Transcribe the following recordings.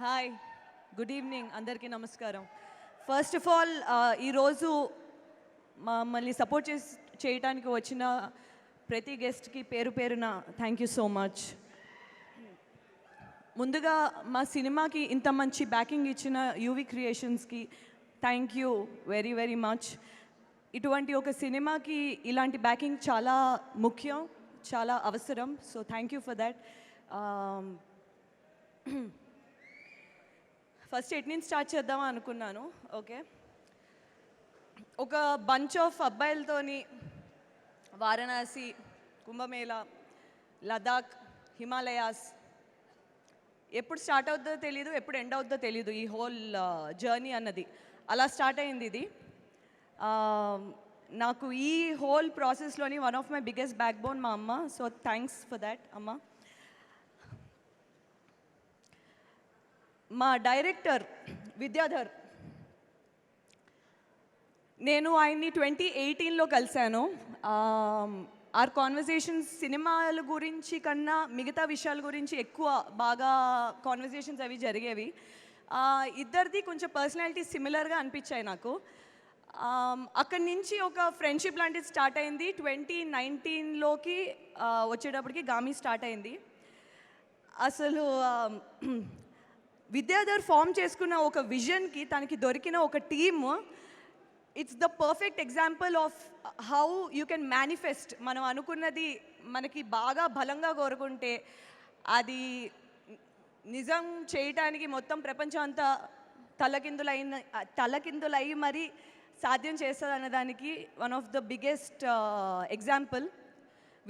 Hi, good evening, అందరికీ నమస్కారం. First of all ఈరోజు మమ్మల్ని సపోర్ట్ చేయడానికి వచ్చిన ప్రతి గెస్ట్కి పేరు పేరున థ్యాంక్ యూ సో మచ్. ముందుగా మా సినిమాకి ఇంత మంచి బ్యాకింగ్ ఇచ్చిన యూవి క్రియేషన్స్కి thank you very very much. ఇటువంటి ఒక సినిమాకి ఇలాంటి బ్యాకింగ్ చాలా ముఖ్యం, చాలా అవసరం. So thank you for that. First ఎట్ నుంచి స్టార్ట్ చేద్దామా అనుకున్నాను. ఓకే, ఒక బంచ్ ఆఫ్ అబ్బాయిలతోని వారణాసి, కుంభమేళా, లదాఖ్, హిమాలయాస్ ఎప్పుడు స్టార్ట్ అవుతుందో తెలీదు, ఎప్పుడు ఎండ్ అవుతుందో తెలీదు ఈ హోల్ జర్నీ అన్నది. అలా స్టార్ట్ అయింది ఇది. నాకు ఈ హోల్ ప్రాసెస్లోని one of my biggest back bone మా అమ్మ. సో థ్యాంక్స్ ఫర్ దాట్ అమ్మ. మా డైరెక్టర్ విద్యాధర్, నేను ఆయన్ని 2018లో కలిశాను. ఆర్ కాన్వర్జేషన్స్ సినిమాల గురించి కన్నా మిగతా విషయాల గురించి ఎక్కువ బాగా కాన్వర్జేషన్స్ అవి జరిగేవి. ఇద్దరిది కొంచెం పర్సనాలిటీ సిమిలర్గా అనిపించాయి నాకు. అక్కడి నుంచి ఒక ఫ్రెండ్షిప్ లాంటిది స్టార్ట్ అయింది. 2019లోకి వచ్చేటప్పటికి గామి స్టార్ట్ అయింది. అసలు విద్యాధర్ ఫామ్ చేసుకున్న ఒక విజన్కి తనకి దొరికిన ఒక team, it's the perfect example of how you can manifest. మనం అనుకున్నది మనకి బాగా బలంగా కోరుకుంటే అది నిజం చేయటానికి మొత్తం ప్రపంచం అంతా తలకిందులై మరీ సాధ్యం చేస్తుంది అన్నదానికి one of the biggest example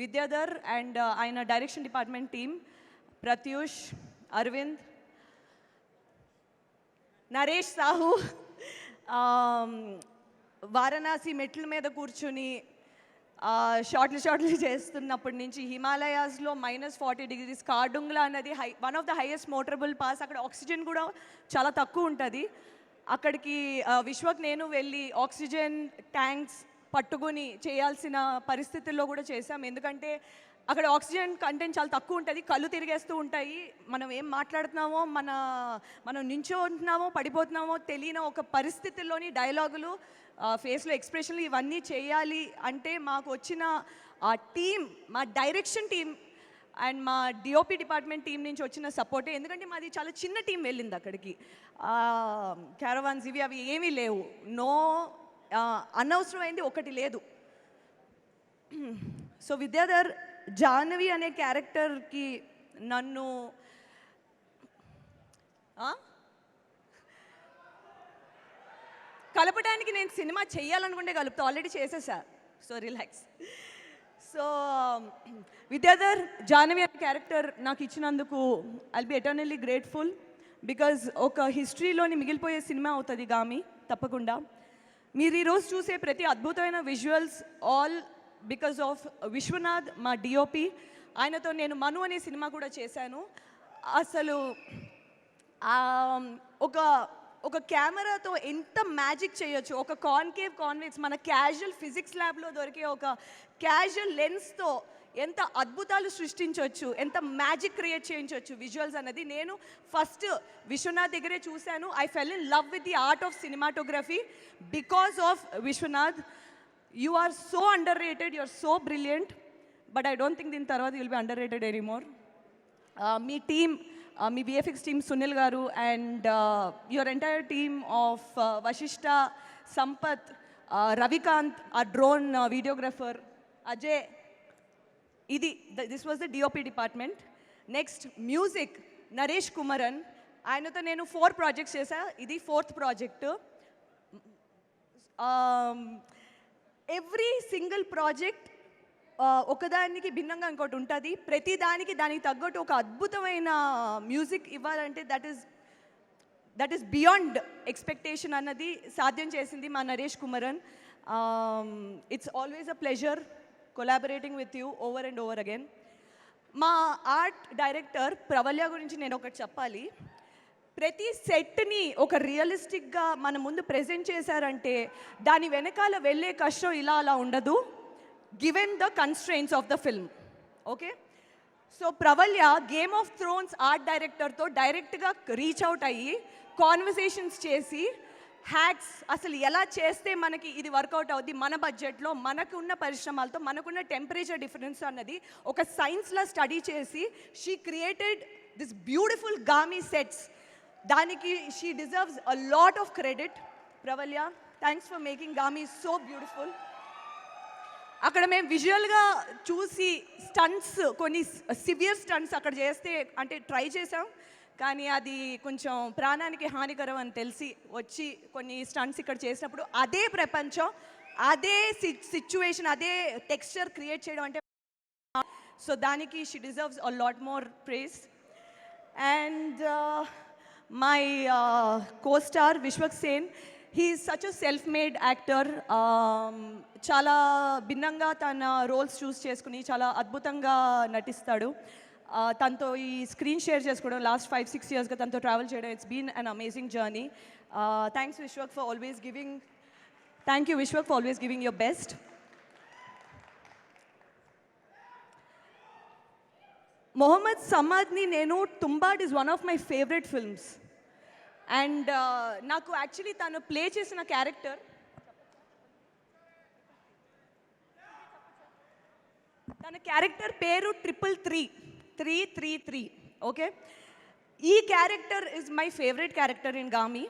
Vidyadhar and ఆయన direction department team, Pratyush, Aravind, Naresh Sahu. Varanasi మెట్ల మీద కూర్చుని షార్ట్లు చేస్తున్నప్పటి నుంచి హిమాలయాస్లో -40 degrees కార్డుంగ్లా అన్నది one of the highest motorable pass. అక్కడ ఆక్సిజన్ కూడా చాలా తక్కువ ఉంటుంది. అక్కడికి విశ్వక్ నేను వెళ్ళి ఆక్సిజన్ ట్యాంక్స్ పట్టుకుని చేయాల్సిన పరిస్థితుల్లో కూడా చేశాం. ఎందుకంటే అక్కడ ఆక్సిజన్ కంటెంట్ చాలా తక్కువ ఉంటుంది, కళ్ళు తిరిగేస్తూ ఉంటాయి. మనం ఏం మాట్లాడుతున్నామో మనం నించో ఉంటున్నామో పడిపోతున్నామో తెలియని ఒక పరిస్థితుల్లోని డైలాగులు, ఫేస్లో ఎక్స్ప్రెషన్లు ఇవన్నీ చేయాలి అంటే మాకు వచ్చిన ఆ టీమ్, మా డైరెక్షన్ టీమ్ అండ్ మా డిఓపి డిపార్ట్మెంట్ టీం నుంచి వచ్చిన సపోర్టే. ఎందుకంటే మాది చాలా చిన్న టీం వెళ్ళింది అక్కడికి. క్యారవాన్స్ ఇవి అవి ఏమీ లేవు. అనవసరమైంది ఒకటి లేదు. సో విద్యాధర్ జాహ్నవి అనే క్యారెక్టర్కి నన్ను కలపడానికి నేను సినిమా చేయాలనుకుంటే కలుపుతా, ఆల్రెడీ చేసేసా. So relax. So Vidyadhar Jahnavi అనే క్యారెక్టర్ నాకు ఇచ్చినందుకు I'll be eternally grateful. Because ఒక హిస్టరీలోని మిగిలిపోయే సినిమా అవుతుంది గామి, తప్పకుండా. మీరు ఈరోజు చూసే ప్రతి అద్భుతమైన visuals all because of Vishwanath, మా డిఓపి. ఆయనతో నేను మను అనే సినిమా కూడా చేశాను. అసలు ఒక కెమెరాతో ఎంత మ్యాజిక్ చేయొచ్చు, ఒక కాన్వేక్స్ మన క్యాజువల్ ఫిజిక్స్ ల్యాబ్లో దొరికే ఒక క్యాజువల్ లెన్స్తో ఎంత అద్భుతాలు సృష్టించవచ్చు, ఎంత మ్యాజిక్ క్రియేట్ చేయించవచ్చు విజువల్స్ అన్నది నేను ఫస్ట్ విశ్వనాథ్ దగ్గరే చూశాను. I fell in love with the art of cinematography because of Vishwanath. You are so underrated, you are so brilliant, but I don't think din tarvata you will be underrated anymore. Me team, me VFX team Sunil garu and your entire team of Vashishta, Sampath, Ravikant, our drone videographer, Ajay. This was the DOP department. Next, music, Naresh Kumaran. Ayanato nenu 4 projects chesa, idi 4th project. Every single project ఒకదానికి భిన్నంగా ఇంకోటి ఉంటుంది. ప్రతి దానికి తగ్గట్టు ఒక అద్భుతమైన music ఇవ్వాలంటే దట్ ఈస్ బియాండ్ ఎక్స్పెక్టేషన్ అన్నది సాధ్యం చేసింది మా Naresh Kumaran. It's always a pleasure collaborating with you over and over again. మా ఆర్ట్ డైరెక్టర్ ప్రవల్య గురించి నేను ఒకటి చెప్పాలి. ప్రతి సెట్ని ఒక రియలిస్టిక్గా మన ముందు ప్రెజెంట్ చేశారంటే దాని వెనకాల వెళ్ళే కష్టం ఇలా అలా ఉండదు, given the constraints of the film. Okay, so Pravalya Game of Thrones art డైరెక్టర్తో డైరెక్ట్గా రీచ్ అవుట్ అయ్యి కాన్వర్సేషన్స్ చేసి హ్యాక్స్ అసలు ఎలా చేస్తే మనకి ఇది వర్కౌట్ అవుద్ది మన బడ్జెట్లో మనకున్న పరిశ్రమలతో మనకున్న టెంపరేచర్ డిఫరెన్స్ అన్నది ఒక సైన్స్లా స్టడీ చేసి she created this beautiful Gaami sets. దానికి she deserves a lot of credit. Pravalya, thanks for making Gaami so beautiful. అక్కడ మేము విజువల్గా చూసి స్టంట్స్, కొన్ని సివియర్ స్టంట్స్ అక్కడ చేస్తే అంటే ట్రై చేసాం, కానీ అది కొంచెం ప్రాణానికి హానికరం అని తెలిసి వచ్చి కొన్ని స్టంట్స్ ఇక్కడ చేసినప్పుడు అదే ప్రపంచం, అదే సిచ్యువేషన్, అదే టెక్స్చర్ క్రియేట్ చేయడం అంటే సో దానికి she deserves a lot more praise. And my co-star Vishwak Sen, he is such a self made actor. చాలా భిన్నంగా తన రోల్స్ చూస్ చేసుకుని చాలా అద్భుతంగా నటిస్తాడు. తనతో ఈ స్క్రీన్ షేర్ చేసుకోవడం లాస్ట్ 5-6 ఇయర్స్గా తనతో ట్రావెల్ చేయడం, it's been an amazing journey. Thanks Vishwak for always giving, thank you Vishwak for always giving your best. Mohammed సమాద్ని నేను Tumbbad is one of my favourite films. And నాకు యాక్చువల్లీ తను ప్లే చేసిన క్యారెక్టర్, తన క్యారెక్టర్ పేరు 333 ఓకే. ఈ character is my favourite character in Gaami.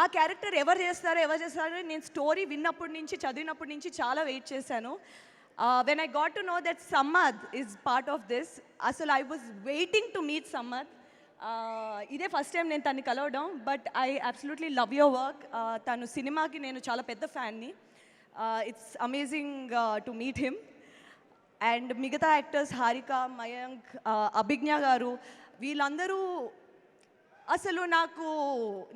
ఆ character ఎవరు చేస్తారో నేను స్టోరీ విన్నప్పటి నుంచి చదివినప్పటి నుంచి చాలా వెయిట్ చేశాను. When I got to know that Samad is part of this, అసలు I was waiting to meet Samad. ఇదే ఫస్ట్ టైం నేను తన్ని కలవడం, but I absolutely love your work. తను సినిమాకి నేను చాలా పెద్ద ఫ్యాన్ని. It's amazing to meet him. And మిగతా యాక్టర్స్ హారిక, మయాంక్, అభిజ్ఞ గారు, వీళ్ళందరూ అసలు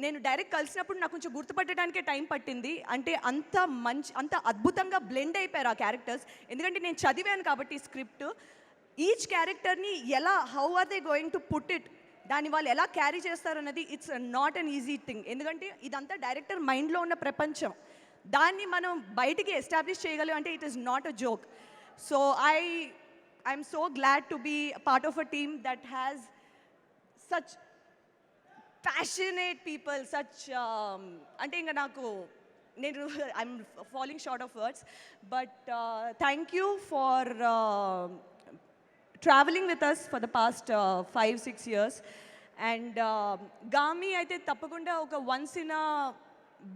నేను డైరెక్ట్ కలిసినప్పుడు నాకు కొంచెం గుర్తుపట్టడానికే టైం పట్టింది. అంటే అంత అద్భుతంగా బ్లెండ్ అయిపోయారు ఆ క్యారెక్టర్స్. ఎందుకంటే నేను చదివాను కాబట్టి స్క్రిప్ట్, ఈచ్ క్యారెక్టర్ని how are they going to put it, దాన్ని వాళ్ళు ఎలా క్యారీ చేస్తారన్నది it's not an easy thing. ఎందుకంటే ఇదంతా డైరెక్టర్ మైండ్లో ఉన్న ప్రపంచం, దాన్ని మనం బయటికి ఎస్టాబ్లిష్ చేయగలం అంటే it is not a joke. So I'm so glad to be a part of a team that has such passionate people, such ante inga naku I'm falling short of words, but thank you for traveling with us for the past 5-6 years. And Gami aithe tappakunda oka once in a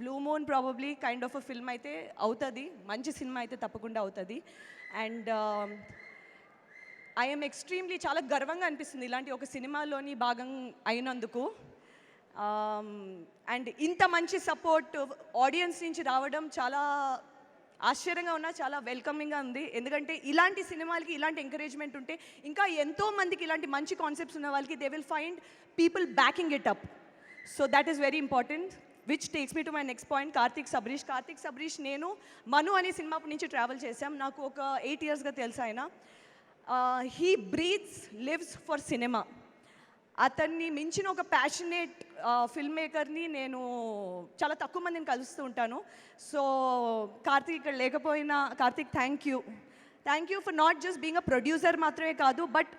blue moon probably kind of a film aithe avutadi, manchi cinema aithe tappakunda avutadi. And I'm extremely చాలా గర్వంగా అనిపిస్తుంది ఇలాంటి ఒక సినిమాలోని భాగం అయినందుకు. And ఇంత మంచి సపోర్ట్ ఆడియన్స్ నుంచి రావడం చాలా ఆశ్చర్యంగా ఉన్నా, చాలా వెల్కమింగ్గా ఉంది. ఎందుకంటే ఇలాంటి సినిమాలకి ఇలాంటి ఎంకరేజ్మెంట్ ఉంటే ఇంకా ఎంతోమందికి ఇలాంటి మంచి కాన్సెప్ట్స్ ఉన్న వాళ్ళకి they will find people backing it up. So that is very important. Which takes me to my next point, Karthik Sabareesh నేను మను అనే సినిమా నుంచి ట్రావెల్ చేశాం. నాకు ఒక 8 ఇయర్స్గా తెలుసు ఆయన. He breathes lives for cinema. అతన్ని మించిన ఒక ప్యాషనేట్ ఫిల్మ్ మేకర్ని నేను చాలా తక్కువ మందిని కలుస్తూ ఉంటాను. సో కార్తిక్ ఇక్కడ లేకపోయినా, Karthik thank you for not just being a producer మాత్రమే కాదు, బట్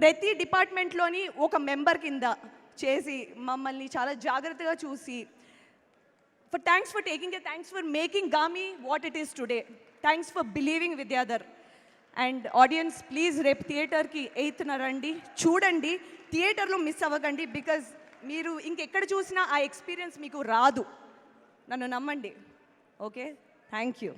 ప్రతి డిపార్ట్మెంట్లోని ఒక మెంబర్ కింద చేసి మమ్మల్ని చాలా జాగ్రత్తగా చూసి, thanks for taking it, thanks for making Gami what it is today, thanks for believing Vidyadhar. And audience, please రేపు థియేటర్కి 8th రండి, చూడండి, థియేటర్లో మిస్ అవ్వకండి. బికాజ్ మీరు ఇంకెక్కడ చూసినా ఆ ఎక్స్పీరియన్స్ మీకు రాదు, నన్ను నమ్మండి. Okay, thank you.